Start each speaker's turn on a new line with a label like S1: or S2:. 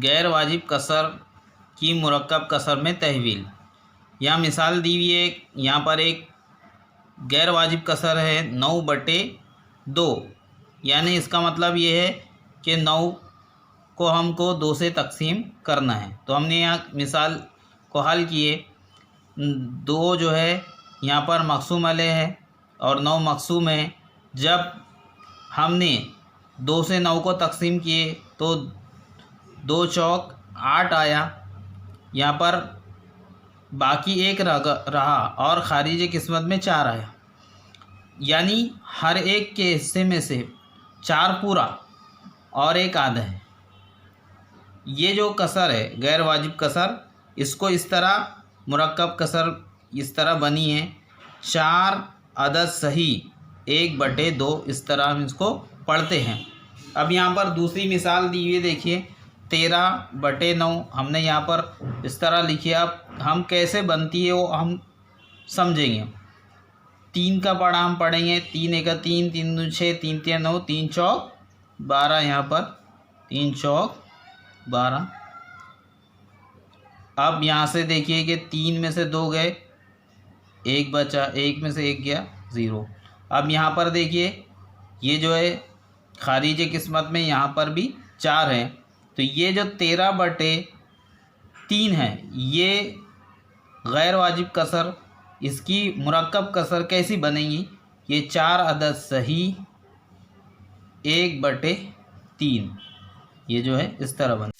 S1: गैर वाजिब कसर की मुरक्कब कसर में तहवील। यहाँ मिसाल दी हुई है, यहाँ पर एक गैर वाजिब कसर है 9/2, यानी इसका मतलब ये है कि 9 को हमको 2 से तकसीम करना है। तो हमने यहाँ मिसाल को हल किए, 2 जो है यहाँ पर मक़सूम अलैह है और 9 मक़सूम है। जब हमने 2 से 9 को तकसीम किए तो 2 चौक 8 आया, यहाँ पर बाकी 1 रहा और खारिज किस्मत में 4 आया, यानी हर एक के हिस्से में से 4 पूरा और 1 आधा है। ये जो कसर है गैर वाजिब कसर, इसको इस तरह मुरक्कब कसर इस तरह बनी है, 4 अदद सही 1/2, इस तरह हम इसको पढ़ते हैं। अब यहाँ पर दूसरी मिसाल दी हुई है, देखिए 13/9 हमने यहाँ पर इस तरह लिखी। अब हम कैसे बनती है वो हम समझेंगे। 3 का पढ़ा हम पढ़ेंगे, 3 1 3, 3 2 6, 3 3 9, 3 चौक 12, यहाँ पर 3 चौक 12। अब यहाँ से देखिए कि 3 में से 2 गए, 1 बचा, 1 में से 1 गया 0। अब यहाँ पर देखिए ये जो है खारिज किस्मत में यहाँ पर भी 4 हैं। तो ये जो 13/3 है ये गैर वाजिब कसर, इसकी मुरक्कब कसर कैसी बनेगी? ये 4 अदद सही 1/3, ये जो है इस तरह बन